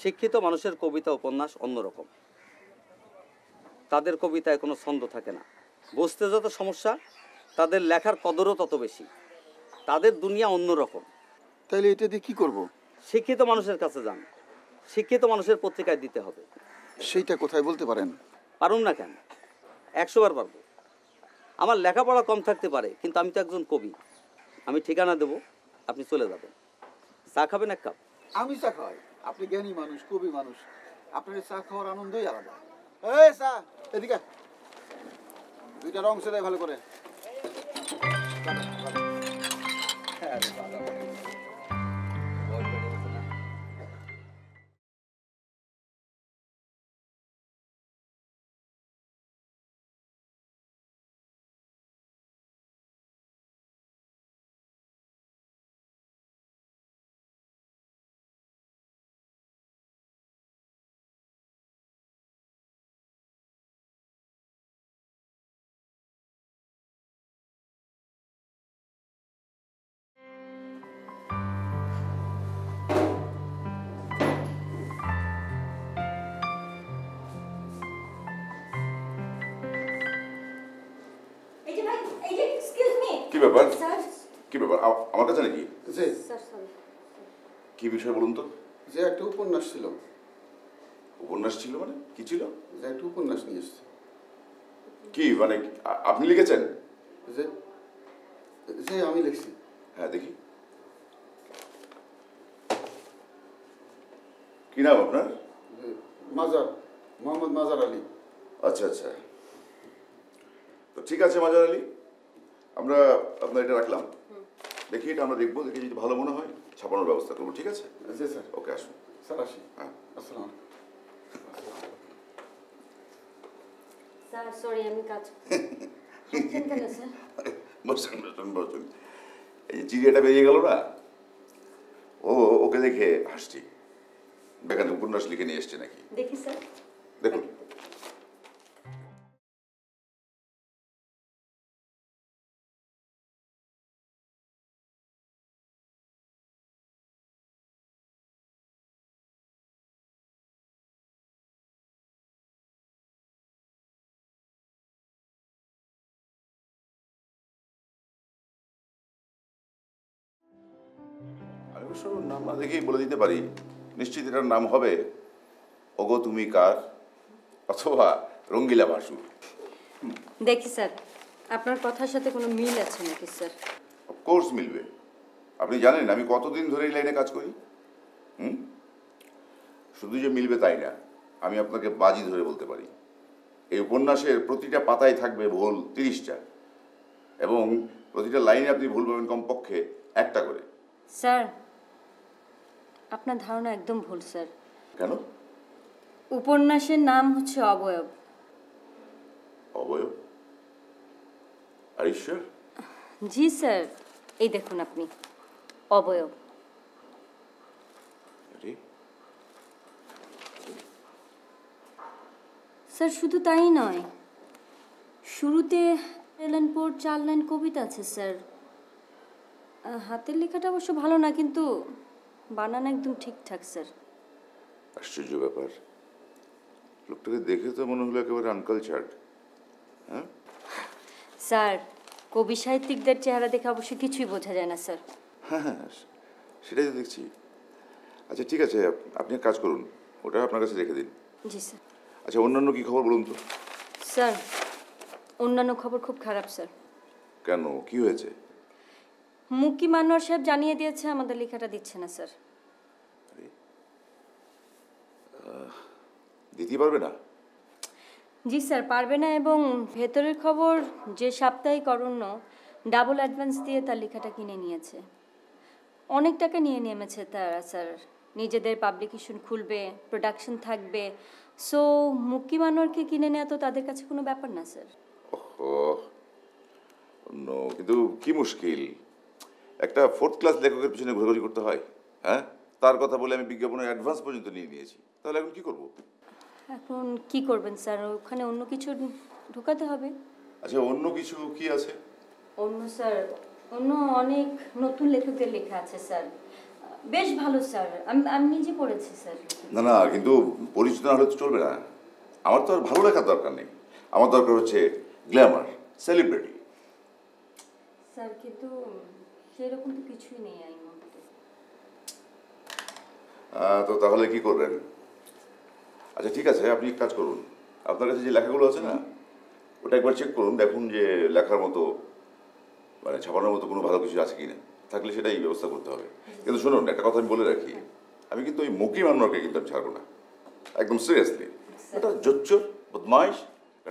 [SPEAKER 8] শিক্ষিত মানুষের কবিতা উপন্যাস অন্যরকম। তাদের কবিতায় কোনো ছন্দ থাকে না, বুঝতে যত সমস্যা তাদের লেখার কদরও তত বেশি। তাদের দুনিয়া অন্যরকম।
[SPEAKER 9] তাইলে এটা দিয়ে কি করব?
[SPEAKER 8] শিক্ষিত মানুষের কাছে যান, শিক্ষিত মানুষের পত্রিকায় দিতে হবে।
[SPEAKER 9] সেইটা কোথায় বলতে পারেন?
[SPEAKER 8] পারুন না কেন, 100 বার পারবো। আমার লেখাপড়া কম থাকতে পারে, কিন্তু আমি তো একজন কবি। আমি ঠিকানা দেব, আপনি চলে যাবেন। চা খাবেন এক কাপ?
[SPEAKER 9] আমি চা খাওয়াই, আপনি জ্ঞানী মানুষ, কবি মানুষ, আপনার চা খাওয়ার আনন্দই আলাদা। এই চা এদিকে, দুইটা রং সেটাই ভালো করে।
[SPEAKER 6] কি ব্যাপার?
[SPEAKER 7] স্যার।
[SPEAKER 6] কি ব্যাপার আমার কাছে নাকি?
[SPEAKER 9] জি
[SPEAKER 7] স্যার সরি।
[SPEAKER 6] কি বিষয় বলুন তো?
[SPEAKER 1] যে একটা উপন্যাস ছিল।
[SPEAKER 6] উপন্যাস ছিল মানে কি ছিল?
[SPEAKER 1] যে একটা উপন্যাস নিয়ে এসছে।
[SPEAKER 6] কি মানে আপনি লিখেছেন?
[SPEAKER 1] যে যে আমি লিখছি।
[SPEAKER 6] হ্যাঁ দেখি। কি নাম আপনার?
[SPEAKER 1] মাজার, মোহাম্মদ মাজার আলী।
[SPEAKER 6] আচ্ছা আচ্ছা, তো ঠিক আছে মাজার আলী, আমরা আপনার এটা রাখলাম। দেখি এটা আমরা দেখবো, দেখি যদি ভালো মনে হয় ছাপানোর ব্যবস্থা করবো। ঠিক আছে?
[SPEAKER 1] জি স্যার।
[SPEAKER 6] ওকে, আসুন।
[SPEAKER 1] স্যার আসি।
[SPEAKER 6] হ্যাঁ,
[SPEAKER 1] আসসালাম।
[SPEAKER 7] স্যার সরি, আমি কাজ হাসছেন কেন স্যার?
[SPEAKER 6] বসুন বসুন বসুন। এই যে চিড়িয়াটা বেরিয়ে গেল না, ওকে দেখে হাসছি। বেগানে উপন্যাস লিখে নিয়ে এসছে নাকি?
[SPEAKER 7] দেখি স্যার।
[SPEAKER 6] দেখুন। আমি অবশ্য নাম না দেখেই বলে দিতে পারি, নিশ্চিত এটার নাম হবে ওগো তুমি কার, অথবা রঙ্গিলা ভাসু।
[SPEAKER 7] দেখি স্যার, আপনার কথার সাথে কোনো মিল আছে নাকি স্যার?
[SPEAKER 6] অফকোর্স মিলবে। আপনি জানেন আমি কতদিন ধরে এই লাইনে কাজ করি? শুধু যে মিলবে তাই না, আমি আপনাকে বাজি ধরে বলতে পারি এই উপন্যাসের প্রতিটা পাতায় থাকবে ভুল 30টা, এবং প্রতিটা লাইনে আপনি ভুল পাবেন কমপক্ষে একটা করে।
[SPEAKER 7] স্যার, আপনার ধারণা একদম ভুল স্যার।
[SPEAKER 6] কেন?
[SPEAKER 7] উপন্যাসের নাম হচ্ছে অবয়ব।
[SPEAKER 6] অবয়ব? আর ঈশ্বর?
[SPEAKER 7] জি স্যার, এই দেখুন আপনি, অবয়ব। স্যার শুধু তাই নয়, শুরুতে এলেনপুর 4 লাইন কবিতা আছে স্যার। হাতের লেখাটা অবশ্য ভালো না, কিন্তু বানান একদম ঠিকঠাক স্যার।
[SPEAKER 6] আশ্চর্য ব্যাপার, লোকটাকে দেখে তো মনে হলো একেবারে আনকালচার্ড। হ্যাঁ
[SPEAKER 7] স্যার, কবি সাহিত্যিকদের চেহারা দেখে অবশ্য কিছুই বোঝা যায় না স্যার।
[SPEAKER 6] হ্যাঁ হ্যাঁ, সেটাই তো দেখছি। আচ্ছা ঠিক আছে, আপনি এক কাজ করুন, ওটা আপনার কাছে রেখে দিন।
[SPEAKER 7] জি স্যার।
[SPEAKER 6] আচ্ছা অন্যান্য কি খবর বলুন তো?
[SPEAKER 7] স্যার, অন্যান্য খবর খুব খারাপ স্যার।
[SPEAKER 6] কেন, কি হয়েছে?
[SPEAKER 7] মুক্কি মানোয়ার সাহেব জানিয়ে দিয়েছে আমাদের লেখাটা দিচ্ছে না স্যার।
[SPEAKER 6] দিতে পারবে না?
[SPEAKER 7] জি স্যার, পারবে না, এবং ভেতরের খবর যে সাপ্তাহিক অরণ্য ডাবল অ্যাডভান্স দিয়ে তার লেখাটা কিনে নিয়েছে। অনেক টাকা নিয়ে নেমেছে তারা স্যার। নিজেদের পাবলিকেশন খুলবে, প্রোডাকশন থাকবে, সো মুক্কি মানোয়ারকে কিনে নেওয়া তো তাদের কাছে কোনো ব্যাপার না স্যার।
[SPEAKER 6] নো, কিন্তু কি মুশকিল, একটা 4th ক্লাস লেখকের পিছনে ঘোরাঘুরি করতে হয়। হ্যাঁ, তার কথা বলে আমি বিজ্ঞাপনের অ্যাডভান্স পর্যন্ত নিয়ে নিয়েছি, তাহলে এখন কি করব?
[SPEAKER 7] এখন কি করবেন স্যার? ওখানে অন্য কিছু ঢোকাতে হবে।
[SPEAKER 6] আচ্ছা অন্য কিছু কি আছে?
[SPEAKER 7] অন্য স্যার, অন্য অনেক নতুন লেখকদের লেখা আছে স্যার, বেশ ভালো স্যার। আমি নিজে পড়েছি স্যার।
[SPEAKER 6] না না, কিন্তু পরিচিত না হলে তো চলবে না। আমার তো আর ভালো লেখার দরকার নেই, আমার দরকার হচ্ছে গ্ল্যামার, সেলিব্রিটি।
[SPEAKER 7] স্যার কিন্তু সেরকম তো কিছুই নেই এই মুহূর্তে।
[SPEAKER 6] তো তাহলে কি করবেন? আচ্ছা ঠিক আছে, আপনি এক কাজ করুন, আপনার কাছে যে লেখাগুলো আছে না, ওটা একবার চেক করুন, দেখুন যে লেখার মতো মানে ছাপানোর মতো কোনো ভালো কিছু আছে কিনা, থাকলে সেটাই ব্যবস্থা করতে হবে। কিন্তু শুনুন, একটা কথা আমি বলে রাখি, আমি কিন্তু ওই মুকি মান্নারকে কিন্তু আমি ছাড়বো না, একদম সিরিয়াসলি। এটা জোচ্চোর, বদমাইশ,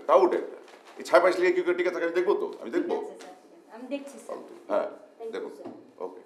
[SPEAKER 6] টাউট একটা। এই ছাপাইশ লিখে কি করে টিকে থাকে আমি দেখবো তো, আমি দেখবো।
[SPEAKER 7] আমি দেখছি স্যার।
[SPEAKER 6] হ্যাঁ দেখুন, ওকে।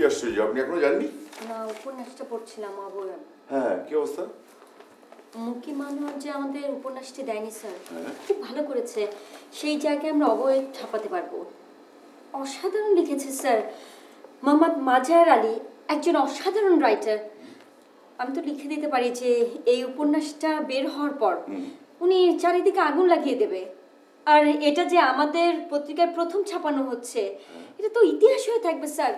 [SPEAKER 6] আশ্চর্য, আপনি এখনো জাননি?
[SPEAKER 7] না, উপন্যাসটা পড়ছিলাম অবয়ব।
[SPEAKER 6] হ্যাঁ, কি অবস্থা?
[SPEAKER 7] মুকি মানুষ যে আমাদের উপন্যাসটি দেয়নি স্যার, খুব ভালো করেছে। সেই জায়গায় আমরা অবয়ব ছাপাতে পারবো। অসাধারণ লিখেছে স্যার। মোহাম্মদ মাজার আলী একজন অসাধারণ রাইটার। আমি তো লিখে দিতে পারি যে এই উপন্যাসটা বের হওয়ার পর উনি চারিদিকে আগুন লাগিয়ে দেবে। আর এটা যে আমাদের পত্রিকায় প্রথম ছাপানো হচ্ছে, এটা তো ইতিহাস হয়ে থাকবে স্যার।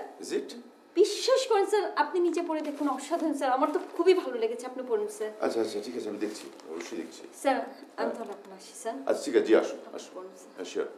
[SPEAKER 7] বিশ্বাস করেন স্যার, আপনি নিজে পড়ে দেখুন, অসাধারণ স্যার। আমার তো খুবই ভালো লেগেছে, আপনি পড়ুন স্যার।
[SPEAKER 6] আচ্ছা আচ্ছা, ঠিক আছে, আমি দেখছি, অবশ্যই দেখছি
[SPEAKER 7] স্যার। আমি তাহলে আপনার আসি স্যার।
[SPEAKER 6] আচ্ছা ঠিক আছে, জি আসুন আসুন। হ্যাঁ, শিওর।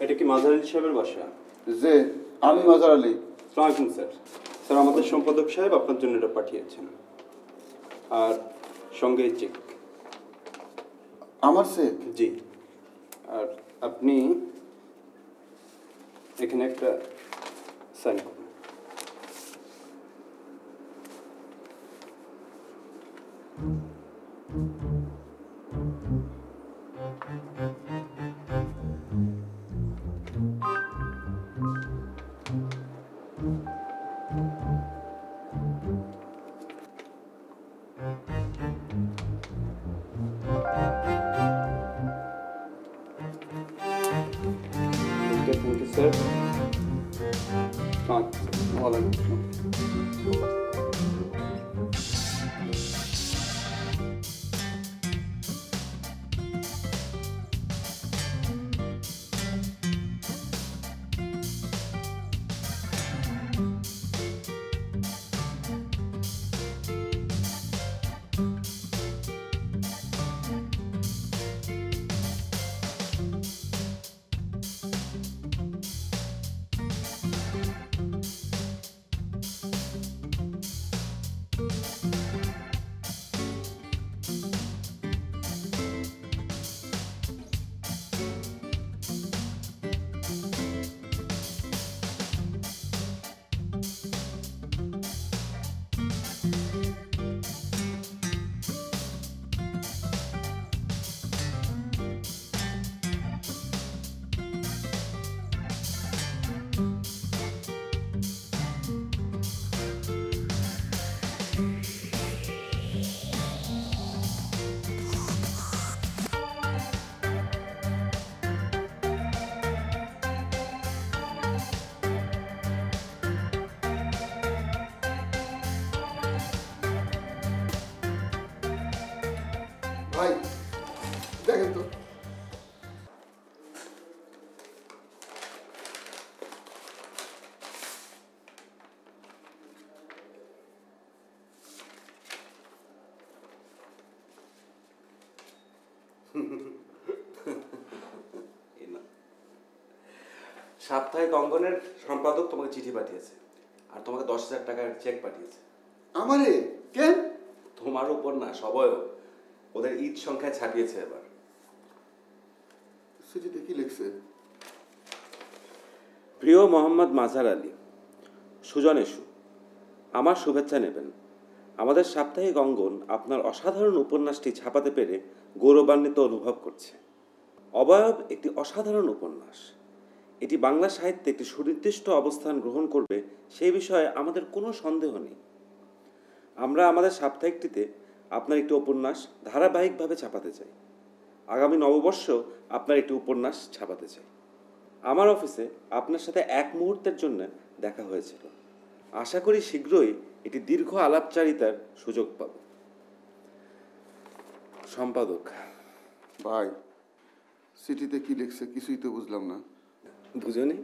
[SPEAKER 10] এটা কি মাজার আলী সাহেবের বাসা?
[SPEAKER 9] যে আমি মাজার আলী।
[SPEAKER 10] আসসালামু আলাইকুম স্যার। স্যার, আমাদের সম্পাদক সাহেব আপনার জন্য এটা পাঠিয়েছেন, আর সঙ্গে চেক।
[SPEAKER 9] আমার চেক?
[SPEAKER 10] জি। আর আপনি এখানে একটা সাইন করুন। Thank you, sir. Waalaikum.
[SPEAKER 1] ভাই দেখেন তো,
[SPEAKER 2] সাপ্তাহিক অঙ্গনের সম্পাদক তোমাকে চিঠি পাঠিয়েছে আর তোমাকে 10,000 টাকার চেক পাঠিয়েছে।
[SPEAKER 1] আমারে কেন?
[SPEAKER 2] তোমার উপর না, সবয়ও ওদের ঈদ সংখ্যায় ছাপিয়েছে এবার।
[SPEAKER 1] চিঠিতে কি লিখছে?
[SPEAKER 2] প্রিয় মোহাম্মদ মাজহার আলী, সুজন এসু, আমার শুভেচ্ছা নেবেন। আমাদের সাপ্তাহিক অঙ্গন আপনার অসাধারণ উপন্যাসটি ছাপাতে পেরে গৌরবান্বিত অনুভব করছে। অবয়ব একটি অসাধারণ উপন্যাস। এটি বাংলা সাহিত্যে একটি সুনির্দিষ্ট অবস্থান গ্রহণ করবে সেই বিষয়ে আমাদের কোনো সন্দেহ নেই। আমরা আমাদের সাপ্তাহিকটিতে আপনার একটি উপন্যাস ধারাবাহিকভাবে ছাপাতে চাই। আগামী নববর্ষ আপনার একটি উপন্যাস ছাপাতে চাই। আমার অফিসে আপনার সাথে এক মুহূর্তের জন্য দেখা হয়েছিল। আশা করি শীঘ্রই এটি দীর্ঘ আলাপচারিতার সুযোগ পাব। সম্পাদক।
[SPEAKER 1] ভাই, চিঠিতে কি লিখছে কিছুই তো বুঝলাম না।
[SPEAKER 2] বুঝনি?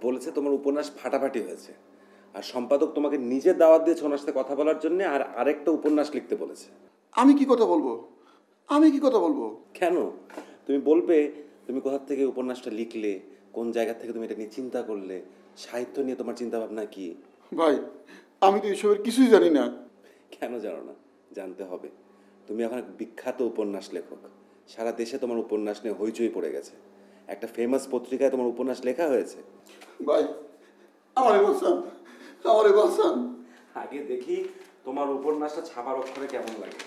[SPEAKER 2] বলেছে তোমার উপন্যাস ফাটাফাটি হয়েছে, আর সম্পাদক তোমাকে নিজে দাওয়াত দিয়েছে ওনার সাথে কথা বলার জন্য, আর আরেকটা উপন্যাস লিখতে বলেছে।
[SPEAKER 1] আমি কি কথা বলবো? আমি কি কথা বলবো?
[SPEAKER 2] কেন? তুমি বলবে তুমি কোথা থেকে উপন্যাসটা লিখলে, কোন জায়গা থেকে তুমি এটা নিয়ে চিন্তা করলে, সাহিত্য নিয়ে তোমার চিন্তা ভাবনা কি।
[SPEAKER 1] ভাই, আমি তো এসবের কিছুই জানি না।
[SPEAKER 2] কেন জানো না? জানতে হবে। তুমি এখন এক বিখ্যাত উপন্যাস লেখক। সারা দেশে তোমার উপন্যাস নিয়ে হইচই পড়ে গেছে। একটা ফেমাস পত্রিকায় তোমার উপন্যাস লেখা হয়েছে।
[SPEAKER 1] ভাই, আমারে বাঁচান, আমারে বাঁচান।
[SPEAKER 2] আগে দেখি তোমার উপন্যাসটা ছাপার অক্ষরে কেমন লাগে।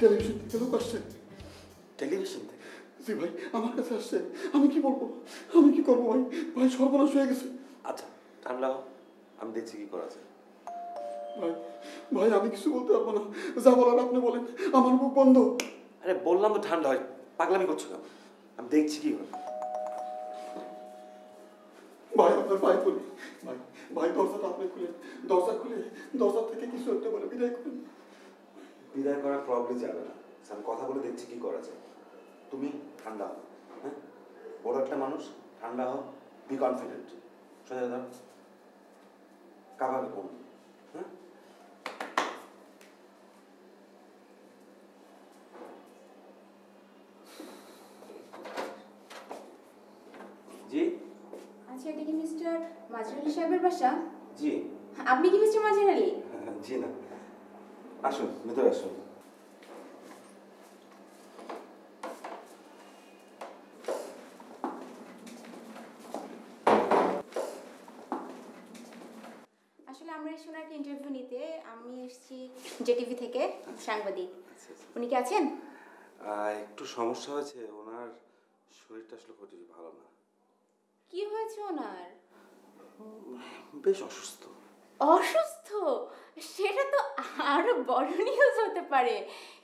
[SPEAKER 1] টেলিভিশন থেকে লোক আসছে।
[SPEAKER 2] টেলিভিশন থেকে?
[SPEAKER 1] জি ভাই, আমার কাছে আসছে। আমি কি বলবো, আমি কি করবো ভাই? ভাই সর্বনাশ হয়ে গেছে।
[SPEAKER 2] আচ্ছা ঠান্ডা হও, আমি দেখছি কি করা যায়।
[SPEAKER 1] ভাই, ভাই আমি কিছু বলতে পারবো না। যা বলার আপনি বলেন, আমার মুখ বন্ধ।
[SPEAKER 2] আরে বললাম তো ঠান্ডা হয়, পাগলামি করছো না। আমি দেখছি কি হয়।
[SPEAKER 1] ভাই আপনার ভাই করি, ভাই ভাই দরজাটা আপনি খুলেন, দরজা খুলে দরজা থেকে কিছু একটা বলে বিদায় করুন।
[SPEAKER 2] বিদায় করা প্রবলেম যাবে না, আমি কথা বলে দেখছি কি করা যায়। তুমি ঠান্ডা হও, হ্যাঁ? বড় একটা মানুষ, ঠান্ডা হও, বি কনফিডেন্ট। সোজা দাও, কাবাবে কম, হ্যাঁ? জি।
[SPEAKER 11] আচ্ছা, এটা কি মিস্টার মাজহার আলী সাহেবের বাসা?
[SPEAKER 2] জি।
[SPEAKER 11] আপনি কি মিস্টার মাজহার আলী?
[SPEAKER 2] জি না, আসুন ভিতরে আসুন।
[SPEAKER 11] আসলে আমরা এসে ওনার ইন্টারভিউ নিতে। আমি এসেছি জেটিভি থেকে, সাংবাদিক। উনি কি আছেন?
[SPEAKER 2] একটু সমস্যা হয়েছে, ওনার শরীরটা আসলে খুব ভালো না।
[SPEAKER 11] কি হয়েছে ওনার?
[SPEAKER 2] বেশ অসুস্থ।
[SPEAKER 11] অসুস্থ? সেটা তো আরো বড় নিউজ হতে পারে।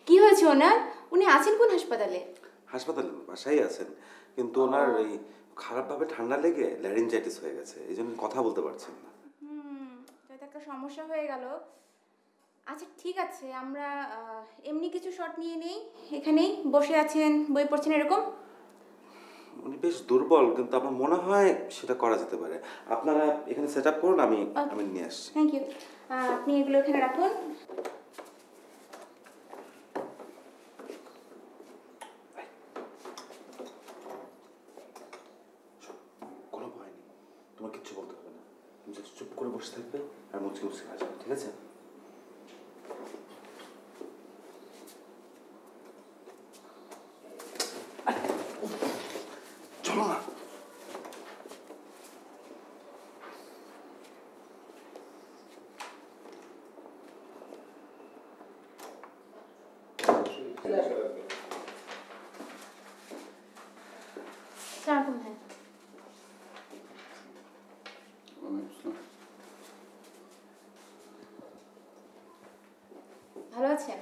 [SPEAKER 11] কি হয়েছে ওনার? উনি আছেন কোন হাসপাতালে?
[SPEAKER 2] হাসপাতালে বাসায় আছেন, কিন্তু ওনার এই খারাপভাবে ঠান্ডা লেগে ল্যারিনজাইটিস হয়ে গেছে, এই জন্য কথা বলতে পারছেন না।
[SPEAKER 11] এটা একটা সমস্যা হয়ে গেল। আচ্ছা ঠিক আছে, আমরা এমনি কিছু শট নিয়ে নেই। এখানেই বসে আছেন, বই পড়ছেন এরকম।
[SPEAKER 2] উনি বেশ দুর্বল, কিন্তু আমার মনে হয় সেটা করা যেতে পারে। আপনারা এখানে সেট আপ করুন, আমি নিয়ে আসছি।
[SPEAKER 11] Thank you. আপনি এগুলো এখানে রাখুন।
[SPEAKER 2] কোনো ভয় নেই, তোমার কিচ্ছু বলতে হবে না। তুমি জাস্ট চুপ করে বসে থাকবে আর মুচকি মুচকি আসবে, ঠিক আছে? চলো না।
[SPEAKER 11] স্যার ভালো আছেন?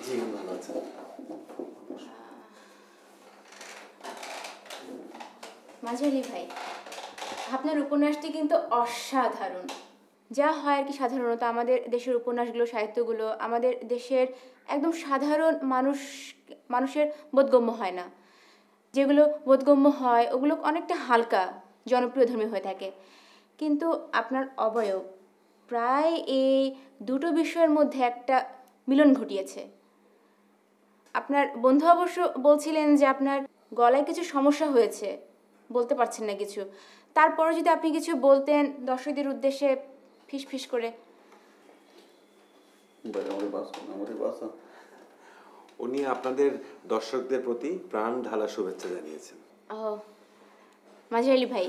[SPEAKER 2] জি ভালো আছেন।
[SPEAKER 11] মাঝারি ভাই, আপনার উপন্যাসটি কিন্তু অসাধারণ। যা হয় আর কি, সাধারণত আমাদের দেশের উপন্যাসগুলো, সাহিত্যগুলো আমাদের দেশের একদম সাধারণ মানুষের বোধগম্য হয় না। যেগুলো বোধগম্য হয় ওগুলো অনেকটা হালকা, জনপ্রিয় ধর্মী হয়ে থাকে। কিন্তু আপনার অবয়ব প্রায় এই দুটো বিষয়ের মধ্যে একটা মিলন ঘটিয়েছে। আপনার বন্ধু অবশ্য বলছিলেন যে আপনার গলায় কিছু সমস্যা হয়েছে, বলতে পারছেন না কিছু। তারপরে যদি আপনি কিছু বলতেন দর্শকদের উদ্দেশ্যে ফিস ফিস করে।
[SPEAKER 2] উনি আপনাদের দর্শকদের প্রতি প্রাণ ঢালা শুভেচ্ছা জানিয়েছেন।
[SPEAKER 11] ও মাঝারি ভাই,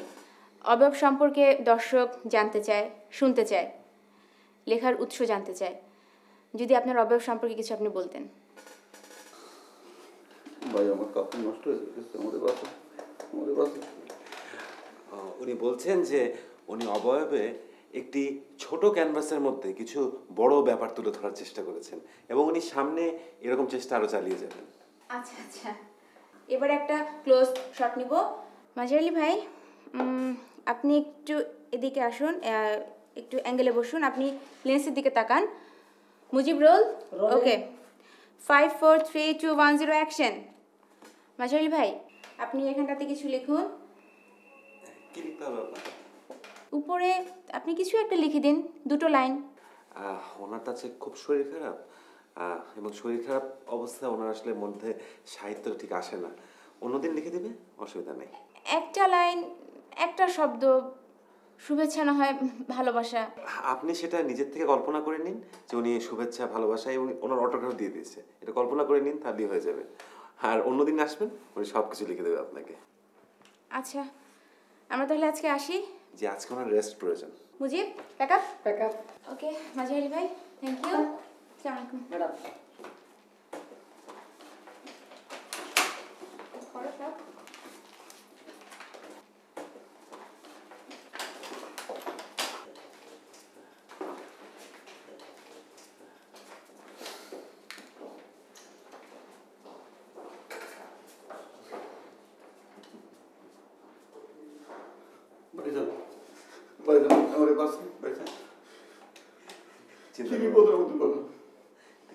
[SPEAKER 11] অবয়ব সম্পর্কে দর্শক জানতে চায়, শুনতে চায়, লেখার উৎস জানতে চায়। যদি আপনার অবয়ব সম্পর্কে কিছু আপনি বলতেন।
[SPEAKER 9] ভাই আমার কাপড় নষ্ট হয়ে গেছে, আমাদের বাসা।
[SPEAKER 2] উনি বলছেন যে উনি অবয়বে একটি ছোট ক্যানভাসের মধ্যে কিছু বড় ব্যাপার তুলে ধরার চেষ্টা করেছেন এবং উনি সামনে এরকম চেষ্টা আরো চালিয়ে যাবেন।
[SPEAKER 11] আচ্ছা আচ্ছা, এবার একটা ক্লোজ শট নিব। মাঝারি ভাই, আপনি একটু এদিকে আসুন, একটু অ্যাঙ্গেলে বসুন, আপনি লেন্সের দিকে তাকান। মুজিব রোল। ওকে, 5 4 3 2 1 0 অ্যাকশন। মাঝারি ভাই, আপনি এখানটাতে কিছু লিখুন।
[SPEAKER 2] কি লিখতে হবে আপনার?
[SPEAKER 11] উপরে আপনি কিছু একটা লিখে দিন, দুটো লাইন।
[SPEAKER 2] ওনার কাছে খুব শরীর খারাপ, এবং শরীর খারাপ অবস্থায় ওনার আসলে মধ্যে সাহিত্য ঠিক আসে না। অন্যদিন লিখে দেবে, অসুবিধা নেই।
[SPEAKER 11] একটা লাইন, একটা শব্দ, শুভেচ্ছা না হয় ভালোবাসা।
[SPEAKER 2] আপনি সেটা নিজের থেকে কল্পনা করে নিন যে উনি শুভেচ্ছা, ভালোবাসা এবং ওনার অটোগ্রাফ দিয়ে দিয়েছে, এটা কল্পনা করে নিন, তাহলেই হয়ে যাবে। আর অন্যদিন আসবেন, উনি সব কিছু লিখে দেবে আপনাকে।
[SPEAKER 11] আচ্ছা, আমরা তাহলে আজকে আসি।
[SPEAKER 2] যে আজকে ওনার রেস্ট প্রয়োজন।
[SPEAKER 11] Mujib, pack up. ওকে মাঝারি ভাই, থ্যাংক ইউ। আসসালামু আলাইকুম ম্যাডাম।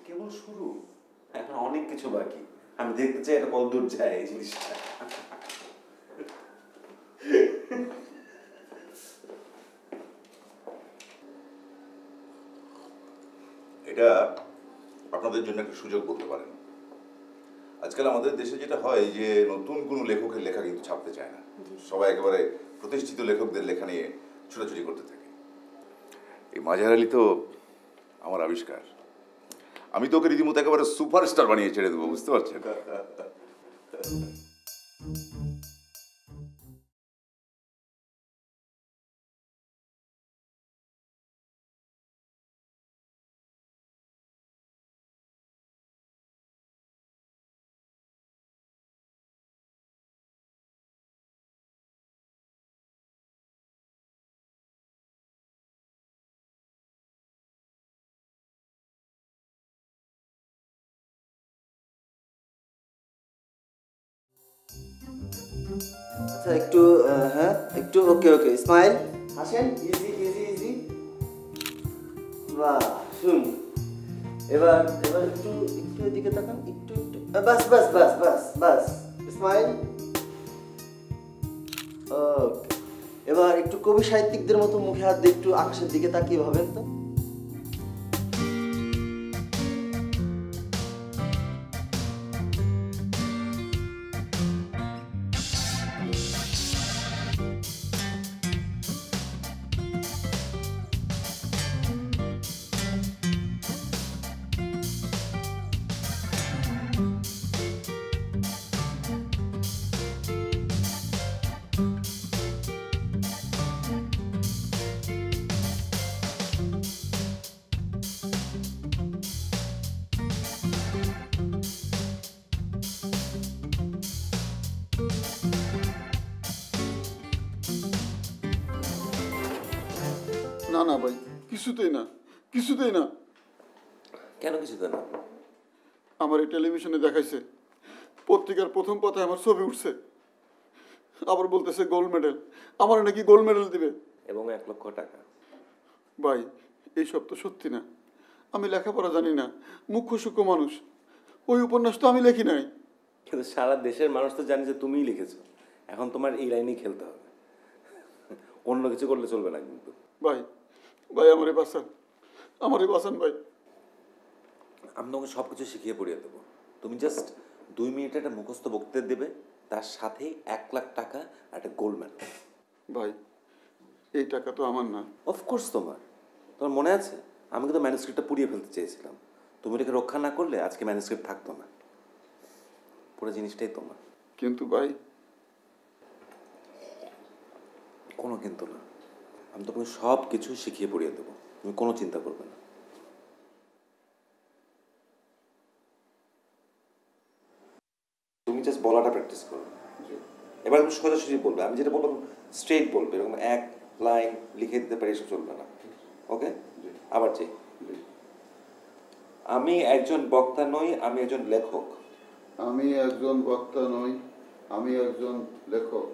[SPEAKER 2] কেবল শুরু, এখন অনেক কিছু বাকি। আমি দেখতে চাই এটা কত দূর যায় এই জিনিসটা।
[SPEAKER 6] এটা আপনাদের জন্য একটা সুযোগ বলতে পারেন। আজকাল আমাদের দেশে যেটা হয় যে নতুন কোনো লেখকের লেখা কিন্তু ছাপতে চায় না, সবাই একেবারে প্রতিষ্ঠিত লেখকদের লেখা নিয়ে ছোটাছুটি করতে থাকে। এই মাঝার আলী তো আমার আবিষ্কার। আমি তো ওকে রীতিমতো একেবারে সুপারস্টার বানিয়ে ছেড়ে দেবো, বুঝতে পারছেন?
[SPEAKER 12] আচ্ছা একটু হ্যাঁ একটু ওকে ওকে স্মাইল, হাসেন, ইজি ইজি ইজি। বাহ, শুন এবার এবার একটু একটু এদিকে তাকান, একটু একটু বাস বাস বাস বাস বাস, স্মাইল। ওকে, এবার একটু কবি সাহিত্যিকদের মতো মুখে হাত দিয়ে একটু আকাশের দিকে তাকিয়ে ভাবেন তো।
[SPEAKER 1] না না ভাই, কিছুতেই না, কিছুতেই না।
[SPEAKER 2] কেন কিছু দেয় না?
[SPEAKER 1] আমার এই টেলিভিশনে দেখাইছে, পত্রিকার প্রথম পাতায় আমার ছবি উঠছে, আবার বলতেছে গোল্ড মেডেল, আমার নাকি গোল্ড মেডেল দিবে
[SPEAKER 2] এবং 1 লক্ষ টাকা।
[SPEAKER 1] ভাই এইসব তো সত্যি না, আমি লেখাপড়া জানি না, মুখ্য সূক্ষ্ম মানুষ, ওই উপন্যাস তো আমি লেখি নাই।
[SPEAKER 2] কিন্তু সারা দেশের মানুষ তো জানে যে তুমিই লিখেছো, এখন তোমার এই লাইনেই খেলতে হবে, অন্য কিছু করলে চলবে না কিন্তু।
[SPEAKER 1] ভাই ভাই আমারে বাঁচান, আমারে বাঁচান ভাই।
[SPEAKER 2] আমি তোমাকে সব কিছু শিখিয়ে পড়িয়ে দেবো, তুমি জাস্ট 2 মিনিটে একটা মুখস্থ বক্তৃতা দেবে, তার সাথেই 1 লাখ টাকা আর একটা গোল্ড মেডেল।
[SPEAKER 1] ভাই এই টাকা তো আমার না।
[SPEAKER 2] অফকোর্স তোমার মনে আছে আমি কিন্তু ম্যানুস্ক্রিপ্টটা পুড়িয়ে ফেলতে চেয়েছিলাম, তুমি এটাকে রক্ষা না করলে আজকে ম্যানুস্ক্রিপ্ট থাকতো না, পুরো জিনিসটাই তোমার।
[SPEAKER 1] কিন্তু ভাই
[SPEAKER 2] কোনো কিন্তু না, আমি তোমাকে সব কিছু শিখিয়ে পড়িয়ে দেবো, তুমি কোনো চিন্তা করবে না। তুমি জাস্ট বলাটা প্র্যাকটিস করো, এবার তুমি সোজাসুজি বলবে, আমি যেটা বলবো স্ট্রেট বলবে, এরকম 1 লাইন লিখে দিতে পারি এসব চলবে না। ওকে, আবার চাই। আমি একজন বক্তা নই, আমি একজন লেখক।
[SPEAKER 1] আমি একজন বক্তা নই, আমি একজন লেখক।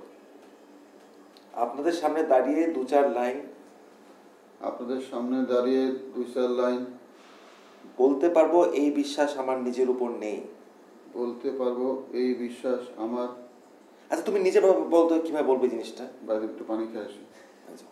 [SPEAKER 2] আপনাদের সামনে দাঁড়িয়ে 2-4 লাইন,
[SPEAKER 1] আপনাদের সামনে দাঁড়িয়ে 2-4 লাইন
[SPEAKER 2] বলতে পারবো এই বিশ্বাস আমার নিজের উপর নেই।
[SPEAKER 1] বলতে পারবো এই বিশ্বাস আমার।
[SPEAKER 2] আচ্ছা তুমি নিজে বলতো কিভাবে বলবে জিনিসটা?
[SPEAKER 1] বাইরে একটু পানি খেয়ে আসি।
[SPEAKER 2] আচ্ছা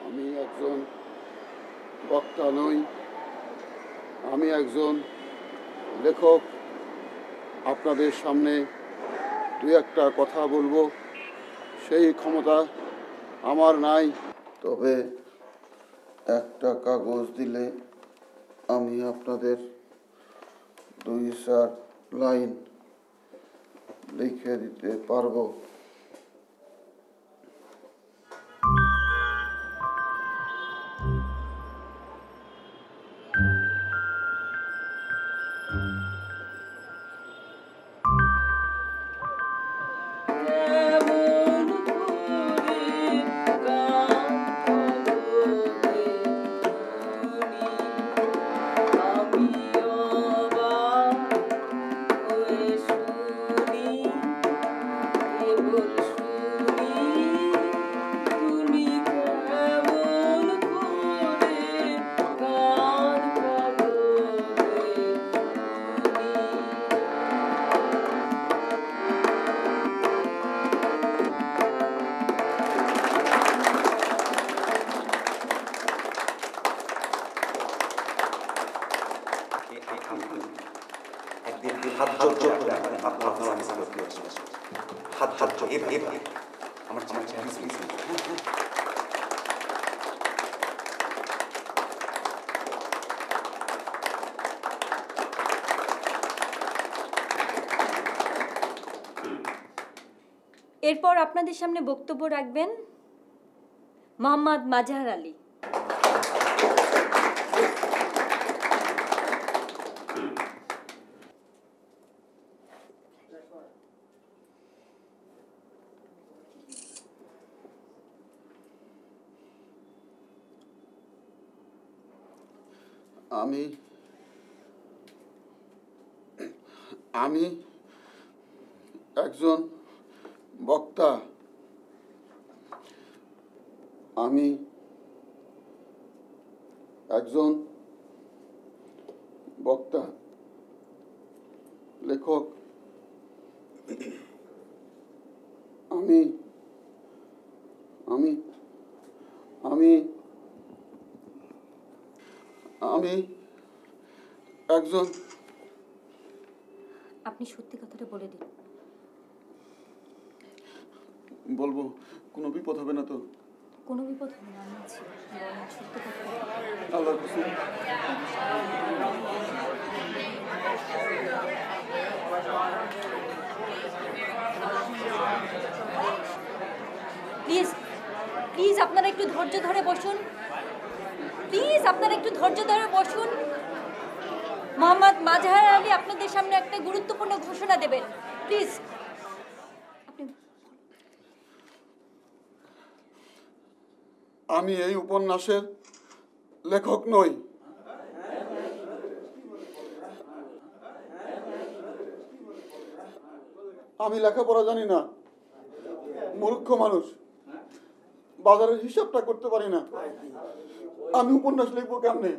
[SPEAKER 1] আমি একজন বক্তা নই, আমি একজন লেখক। আপনাদের সামনে 2-1টা কথা বলবো, সেই ক্ষমতা আমার নাই। তবে একটা কাগজ দিলে আমি আপনাদের 2-4 লাইন লিখে দিতে পারবো।
[SPEAKER 7] এরপর আপনাদের সামনে বক্তব্য রাখবেন মোহাম্মদ মাজহার আলী।
[SPEAKER 1] আমি একজন বক্তা, আমি একজন বক্তা, লেখক, আমি আমি আমি আমি একজন।
[SPEAKER 7] আপনি সত্যি কথাটা বলে দিন।
[SPEAKER 1] বলবো, কোনো বিপদ হবে না তো?
[SPEAKER 7] কোনো বিপদ হবে না, আমি আছি। সত্যি কথা।
[SPEAKER 1] আল্লাহর কসম।
[SPEAKER 7] প্লিজ প্লিজ আপনারা একটু ধৈর্য ধরে বসুন। প্লিজ আপনারা একটু ধৈর্য ধরে বসুন। মোহাম্মদ মাজহার আলী আপনাদের সামনে একটা গুরুত্বপূর্ণ ঘোষণা দেবেন। প্লিজ।
[SPEAKER 1] আমি এই উপন্যাসের লেখক নই। আমি লেখাপড়া জানি না, মূর্খ মানুষ, বাজারের হিসাবটা করতে পারি না। আমি উপন্যাস লিখবো কেমনে?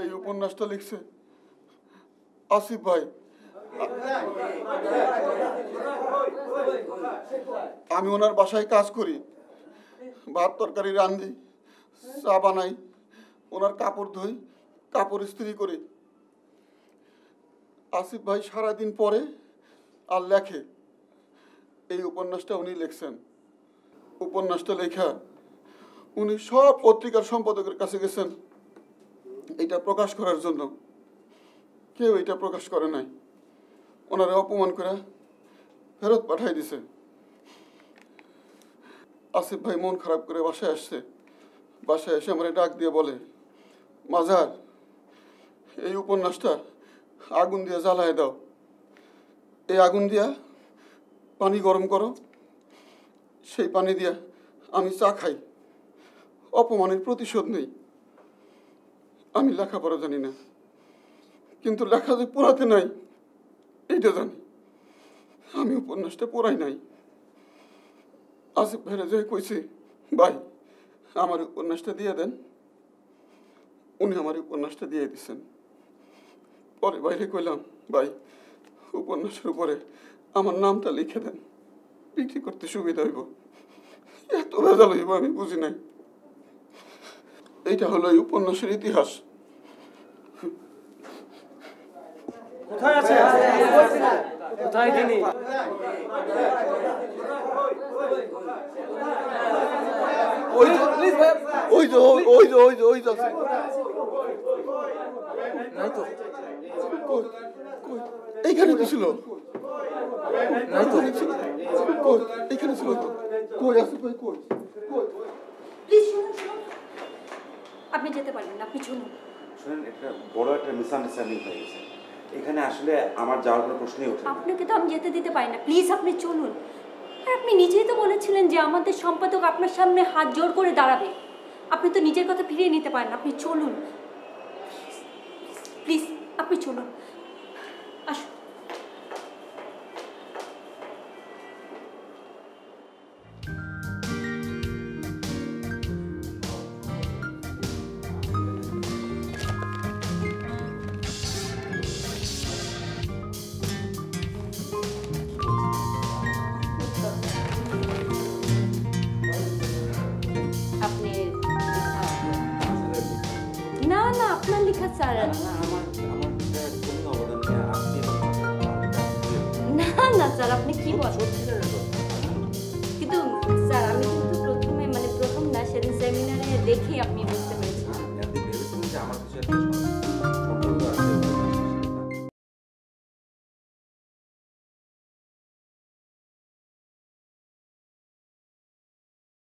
[SPEAKER 1] এই উপন্যাসটা লিখছে আসিফ ভাই। আমি ওনার বাসায় কাজ করি, ভাত তরকারি রান্ধি, চা বানাই, ওনার কাপড় ধুই, কাপড় ইস্ত্রি করি। আসিফ ভাই সারাদিন পরে আর লেখে। এই উপন্যাসটা উনি লিখছেন। উপন্যাসটা লেখা উনি সব পত্রিকার সম্পাদকের কাছে গেছেন এটা প্রকাশ করার জন্য। কেউ এটা প্রকাশ করে নাই। ওনারা অপমান করে ফেরত পাঠাই দিছে। আসিফ ভাই মন খারাপ করে বাসায় আসছে। বাসায় এসে আমার ডাক দিয়ে বলে, মাজার, এই উপন্যাসটা আগুন দিয়ে জ্বালায় দাও। এই আগুন দিয়া পানি গরম করো, সেই পানি দিয়া আমি চা খাই। অপমানের প্রতিশোধ নেই। আমি লেখাপড়া জানি না, কিন্তু লেখা যে পড়াতে নাই এইটা জানি। আমি উপন্যাসটা পড়াই নাই। আসিফ ভাইরা যে কইছে, ভাই আমার উপন্যাসটা দিয়ে দেন, উনি আমার উপন্যাসটা দিয়ে দিচ্ছেন। পরে বাইরে কইলাম, ভাই উপন্যাসের উপরে আমার নামটা লিখে দেন, বিক্রি করতে সুবিধা হইব। এত ভেজাল হইব আমি বুঝি নাই। এইটা হলো এই উপন্যাসের ইতিহাস।
[SPEAKER 4] কোথায় আছে? কোথায় তিনি?
[SPEAKER 1] ওই যে ওই যে ওই যে ওই যে ওই যে এইখানে তো ছিল, এইখানে ছিল তো। কই আছে? কই কই?
[SPEAKER 7] প্লিজ শুনুন। আপনি যেতে পারবেন না, আপনি শুনুন।
[SPEAKER 2] শুনেন, একটা বড় একটা মিসআন্ডারস্ট্যান্ডিং হয়ে গেছে এখানে। আসলে আমার যাওয়ার কোনো প্রশ্নই ওঠে না।
[SPEAKER 7] আপনাকে তো আমি যেতে দিতে পারি না। প্লিজ আপনি চলুন। আর আপনি নিজেই তো বলেছিলেন যে আমাদের সম্পাদক আপনার সামনে হাত জোর করে দাঁড়াবে। আপনি তো নিজের কথা ফিরিয়ে নিতে পারেন। আপনি চলুন প্লিজ, আপনি চলুন। আসুন। না না, আপনার লেখা স্যার। না না স্যার, আপনি কি বলেন? কিন্তু স্যার আমি কিন্তু প্রথম না, সেদিন সেমিনারে দেখি আপনি